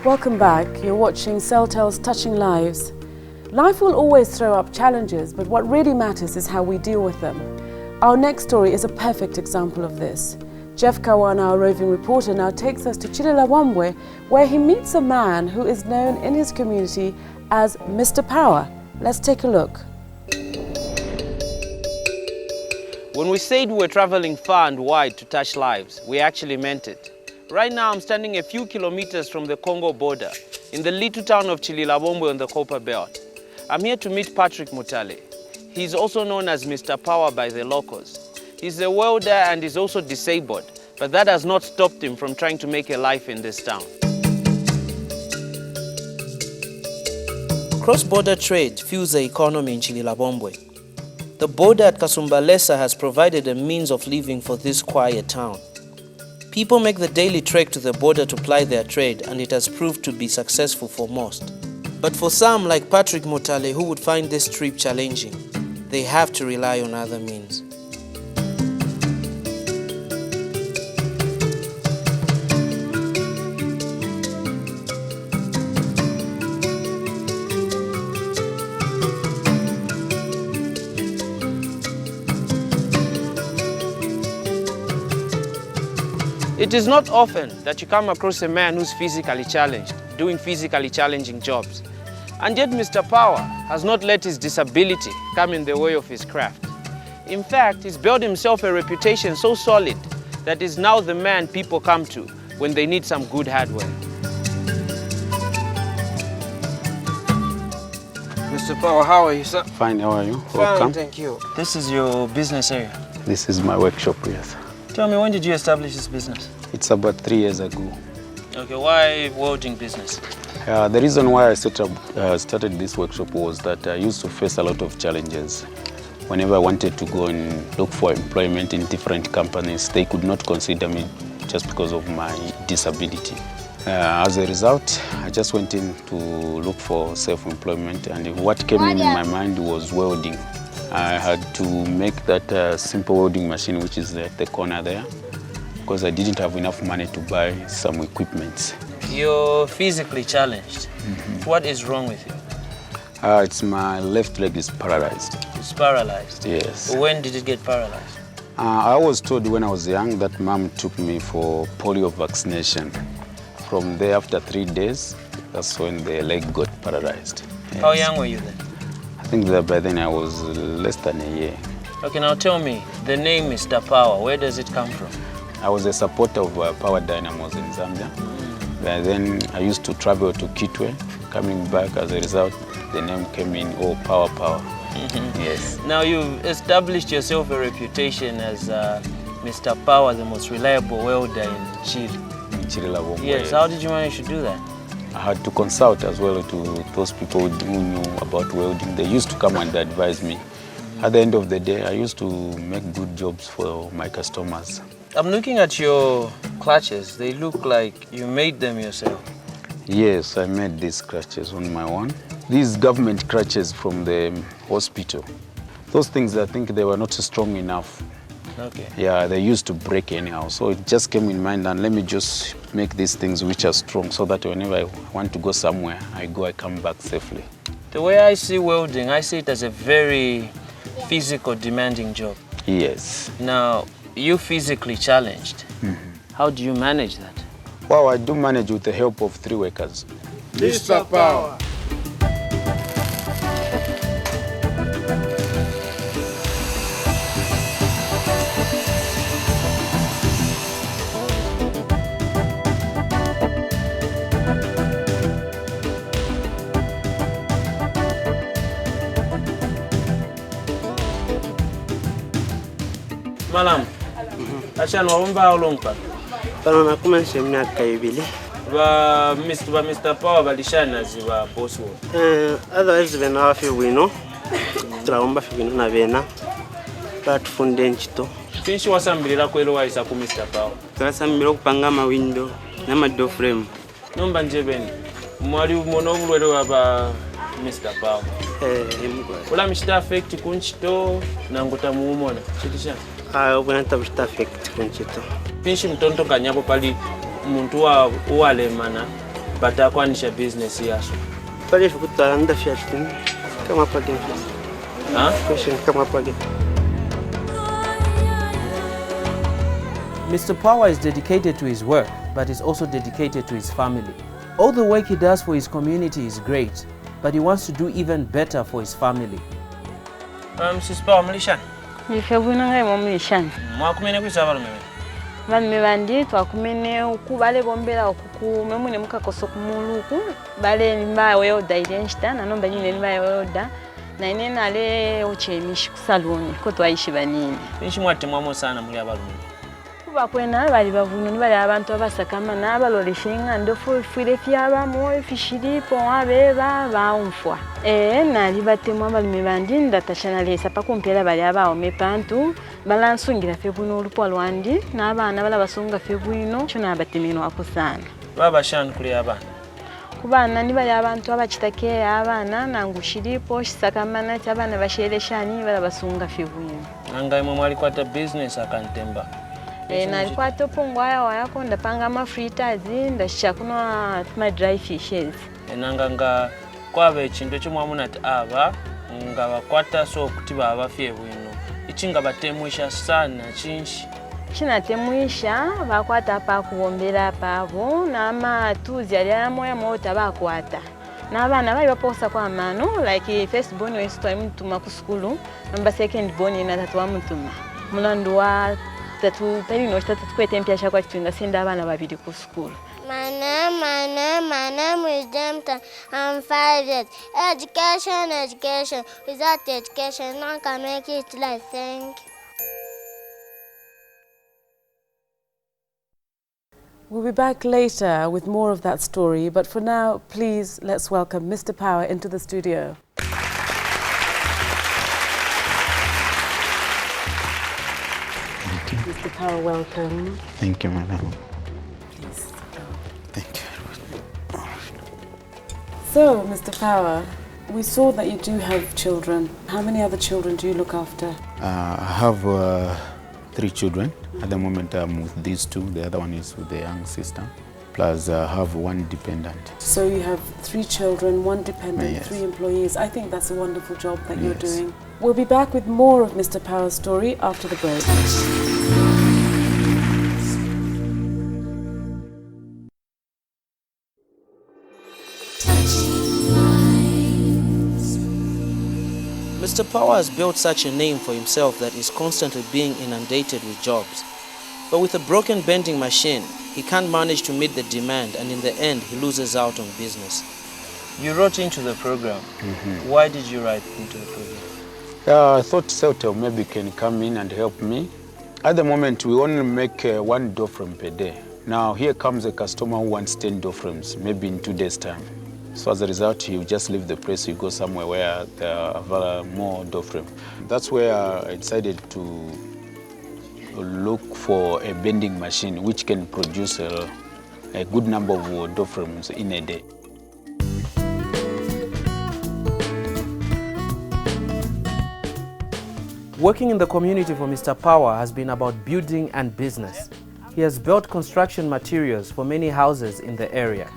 Welcome back. You're watching Celtel's Touching Lives. Life will always throw up challenges, but what really matters is how we deal with them. Our next story is a perfect example of this. Jeff Kawana, our roving reporter, now takes us to Chililabwambwe, where he meets a man who is known in his community as Mr. Power. Let's take a look. When we said we were traveling far and wide to touch lives, we actually meant it. Right now, I'm standing a few kilometers from the Congo border in the little town of Chililabwambwe on the Copper Belt. I'm here to meet Patrick Mutale. He's also known as Mr. Power by the locals. He's a welder and is also disabled, but that has not stopped him from trying to make a life in this town. Cross-border trade fuels the economy in Chililabwambwe. The border at Kasumbalesa has provided a means of living for this quiet town. People make the daily trek to the border to ply their trade, and it has proved to be successful for most. But for some, like Patrick Mutale, who would find this trip challenging, they have to rely on other means. It is not often that you come across a man who's physically challenged, doing physically challenging jobs. And yet Mr. Power has not let his disability come in the way of his craft. In fact, he's built himself a reputation so solid that he's now the man people come to when they need some good hardware. Mr. Power, how are you, sir? Fine, how are you? Fine, welcome. Thank you. This is your business area? This is my workshop, yes. Tell me, when did you establish this business? It's about 3 years ago. Okay, why welding business? The reason why I started this workshop was that I used to face a lot of challenges. Whenever I wanted to go and look for employment in different companies, they could not consider me just because of my disability. As a result, I just went in to look for self-employment, and what came in my mind was welding. I had to make that simple welding machine which is at the corner there, because I didn't have enough money to buy some equipment. You're physically challenged. What is wrong with you? It's my left leg is paralyzed. It's paralyzed? Yes. When did it get paralyzed? I was told when I was young that mom took me for polio vaccination. From there, after 3 days, that's when the leg got paralyzed. Yes. How young were you then? I think that by then I was less than a year. Okay, now tell me, the name Mr. Power, where does it come from? I was a supporter of Power Dynamos in Zambia. Then I used to travel to Kitwe. Coming back, as a result, the name came in, Power. Yes. Now you've established yourself a reputation as Mr. Power, the most reliable welder in Chile. Yes, how did you manage to do that? I had to consult as well to those people who knew about welding. They used to come and advise me. At the end of the day, I used to make good jobs for my customers. I'm looking at your clutches. They look like you made them yourself. Yes, I made these clutches on my own. These government clutches from the hospital. Those things, I think they were not strong enough. Okay. Yeah, they used to break anyhow. So it just came in mind, and let me just make these things which are strong so that whenever I want to go somewhere, I come back safely. The way I see welding, I see it as a very physical, demanding job. Yes. Now, you're physically challenged. How do you manage that? Well, I do manage with the help of 3 workers. Mr. Power. Malam, Ashan, how long? Pana commencé miaka 2. Mr. Power balishana ziba boss wo. Otherwise bena hafi wino. Traomba fibino na bena. Platfunde nchito. Finshi wasambirira kwelo waisa ku Mr. Power. Twasambira kupanga ma window na ma door frame. Nomba njebeni. Mwali umono obulwere waba Mr. Power. Ula mishita affect kunchito nanguta muumona. Chitisha. Ubona tabishita affect kunchito. Finshi mtonto kanyapo pali muntu uwalemana But akwanisha business yaso. Pale fikutana nda fiat tin. Come up again. Huh? Question, come up again. Mr. Power is dedicated to his work, but is also dedicated to his family. All the work he does for his community is great, but he wants to do even better for his family. Mrs. Power, Malaysian. Ife bwino ngai mu Malaysian. Mwakumene kwisaba lume. Bami bandi twakumene ukubale bombera okuku memune mukakoso kumuluku bale nimba welder ilenshita nanomba nyine nimba welder na ine nale ochemishi kusaloni ko twaishi banini. Nishi mwatemwamo sana muri abalume. Bakwena bali bavununi bali abantu abasakama nabaloleshinga ndofu fire fyaba mo fishiripo abeba baumfwa nali batemwa balume bandi ndatashana lesa pakumpera bali abawo mepantu balansungira fe buno olupo lwandi n'abana bala basunga fe buino chona batemeno akusana baba shan kuli abana kubana ni bali abantu abachitake abana nangushiripo shisakamana cyabana bashereshani bala basunga fe buino nanga imwe mwali kwata business akantemba. Nalikuwa topongwaya wayako ndapanga mafritazi ndashakunwa ma dry fishes. Nanga kwabe chinto chomwamuna ati aba nga bakwata so kuti baba fye bwino. Ichinga batemwisha sana chinshi. Chinatemwisha bakwata pa kubombera pabo na tuzi ali moya mota bakwata. N'abana bali baposa kwa mano like first born we sto mutuma ku school number second born na tatu wa mutuma. Mulandu wa tatu peri no tatu kwete mpyasha kwa kitunga senda abana babiri ku school. My name is Jamta. I'm 5 years. Education. Without education, no one can make it to life. Thank you. We'll be back later with more of that story, but for now, please let's welcome Mr. Power into the studio. Mr. Power, welcome. Thank you, madam. Please sit down. Thank you. So, Mr. Power, we saw that you do have children. How many other children do you look after? I have 3 children. At the moment, I'm with these 2. The other one is with the young sister. Plus, I have 1 dependent. So you have 3 children, 1 dependent, Yes. 3 employees. I think that's a wonderful job that you're Yes. doing. We'll be back with more of Mr. Power's story after the break. Mr. Power has built such a name for himself that he's constantly being inundated with jobs. But with a broken bending machine, he can't manage to meet the demand, and in the end, he loses out on business. You wrote into the program. Why did you write into the program? I thought Celtel maybe can come in and help me. At the moment, we only make 1 door frame per day. Now, here comes a customer who wants 10 door frames, maybe in 2 days' time. So as a result, you just leave the place, you go somewhere where there are more door frame. That's where I decided to look for a bending machine which can produce a good number of door frames in a day. Working in the community for Mr. Power has been about building and business. He has built construction materials for many houses in the area.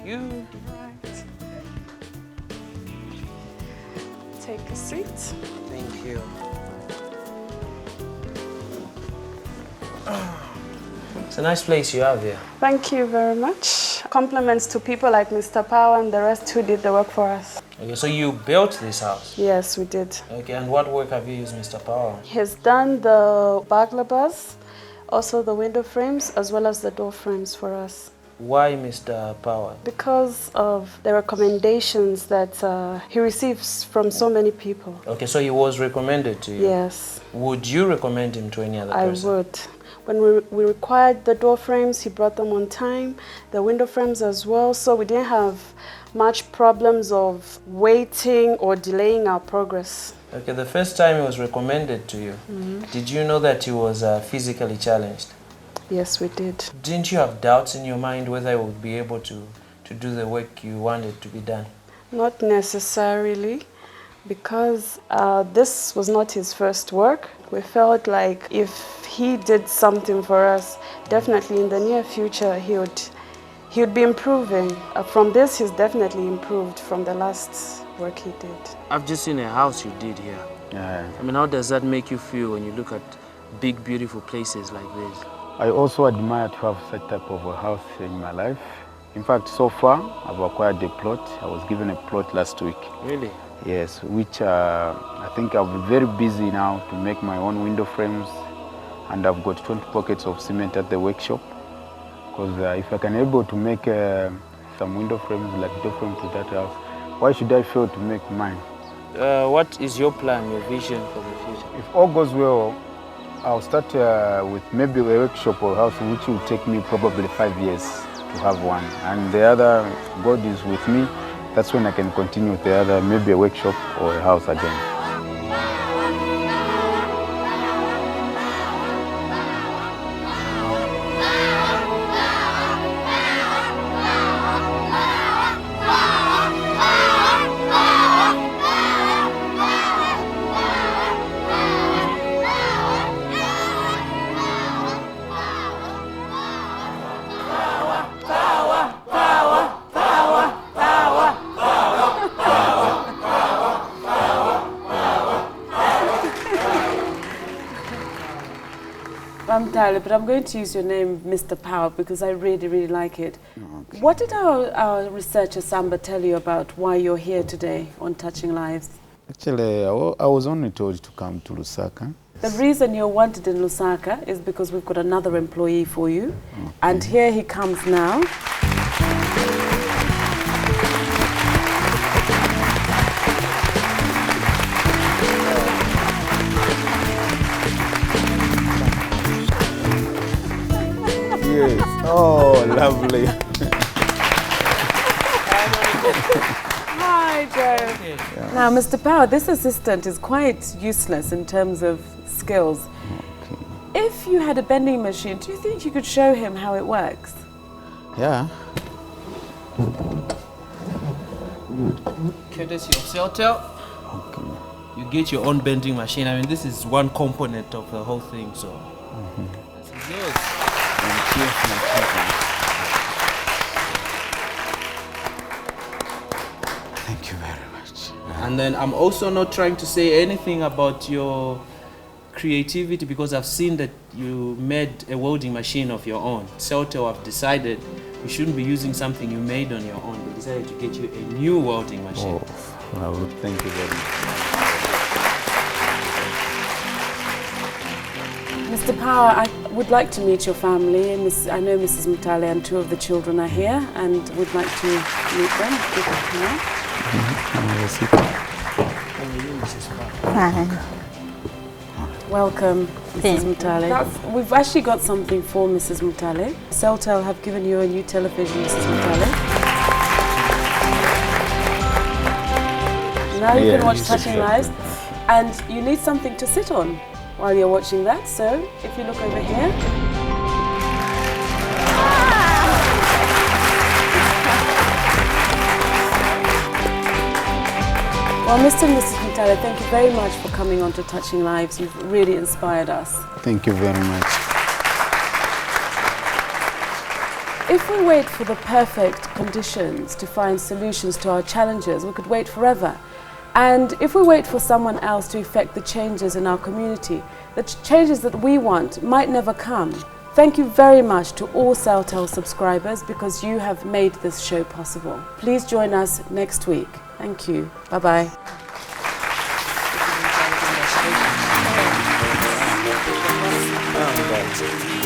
You Take a seat. Thank you. It's a nice place you have here. Thank you very much. Compliments to people like Mr. Power and the rest who did the work for us. Okay, so you built this house? Yes, we did. Okay, and what work have you used Mr. Power? He's done the burglar bars, also the window frames, as well as the door frames for us. Why Mr. Power? Because of the recommendations that he receives from so many people. Okay, so he was recommended to you? Yes. Would you recommend him to any other I person? would. When we required the door frames, he brought them on time, the window frames as well, so we didn't have much problems of waiting or delaying our progress. Okay, the first time he was recommended to you, did you know that he was physically challenged? Yes, we did. Didn't you have doubts in your mind whether he would be able to do the work you wanted to be done? Not necessarily, because this was not his first work. We felt like if he did something for us, definitely in the near future he He would be improving. From this, he's definitely improved from the last work he did. I've just seen a house you did here. Yeah. I mean, how does that make you feel when you look at big, beautiful places like this? I also admire to have such type of a house in my life. In fact, so far, I've acquired a plot. I was given a plot last week. Really? Yes, which I think I'll be very busy now to make my own window frames. And I've got 20 pockets of cement at the workshop. Because if I can able to make some window frames, like door frames to that house, why should I fail to make mine? What is your plan, your vision for the future? If all goes well, I'll start with maybe a workshop or house which will take me probably 5 years to have one. And the other, God is with me, that's when I can continue with the other, maybe a workshop or a house again. But I'm going to use your name, Mr. Power, because I really, really like it. Okay. What did our researcher Samba tell you about why you're here today on Touching Lives? Actually, I was only told to come to Lusaka. The reason you're wanted in Lusaka is because we've got another employee for you. Okay. And here he comes now. Yes. Oh, lovely. Hi, Joe. Yeah. Now, Mr. Power, this assistant is quite useless in terms of skills. Okay. If you had a bending machine, do you think you could show him how it works? Yeah. Courtesy of Airtel. Okay. You get your own bending machine. I mean, this is one component of the whole thing, so. This is yours. Thank you very much. And then I'm also not trying to say anything about your creativity because I've seen that you made a welding machine of your own. Celtel have decided you shouldn't be using something you made on your own. They decided to get you a new welding machine. Oh, well, thank you very much. Mr. Power, I would like to meet your family. I know Mrs. Mutale and 2 of the children are here and would like to meet them. Welcome, Mrs. Mutale. We've actually got something for Mrs. Mutale. Celtel have given you a new television, Mrs. Mutale. Now you can watch Touching Lives, and you need something to sit on while you're watching that, so if you look over here. Well, Mr. and Mrs. Mutale, thank you very much for coming on to Touching Lives. You've really inspired us. Thank you very much. If we wait for the perfect conditions to find solutions to our challenges, we could wait forever. And if we wait for someone else to effect the changes in our community, the changes that we want might never come. Thank you very much to all Celtel subscribers because you have made this show possible. Please join us next week. Thank you. Bye-bye. Oh,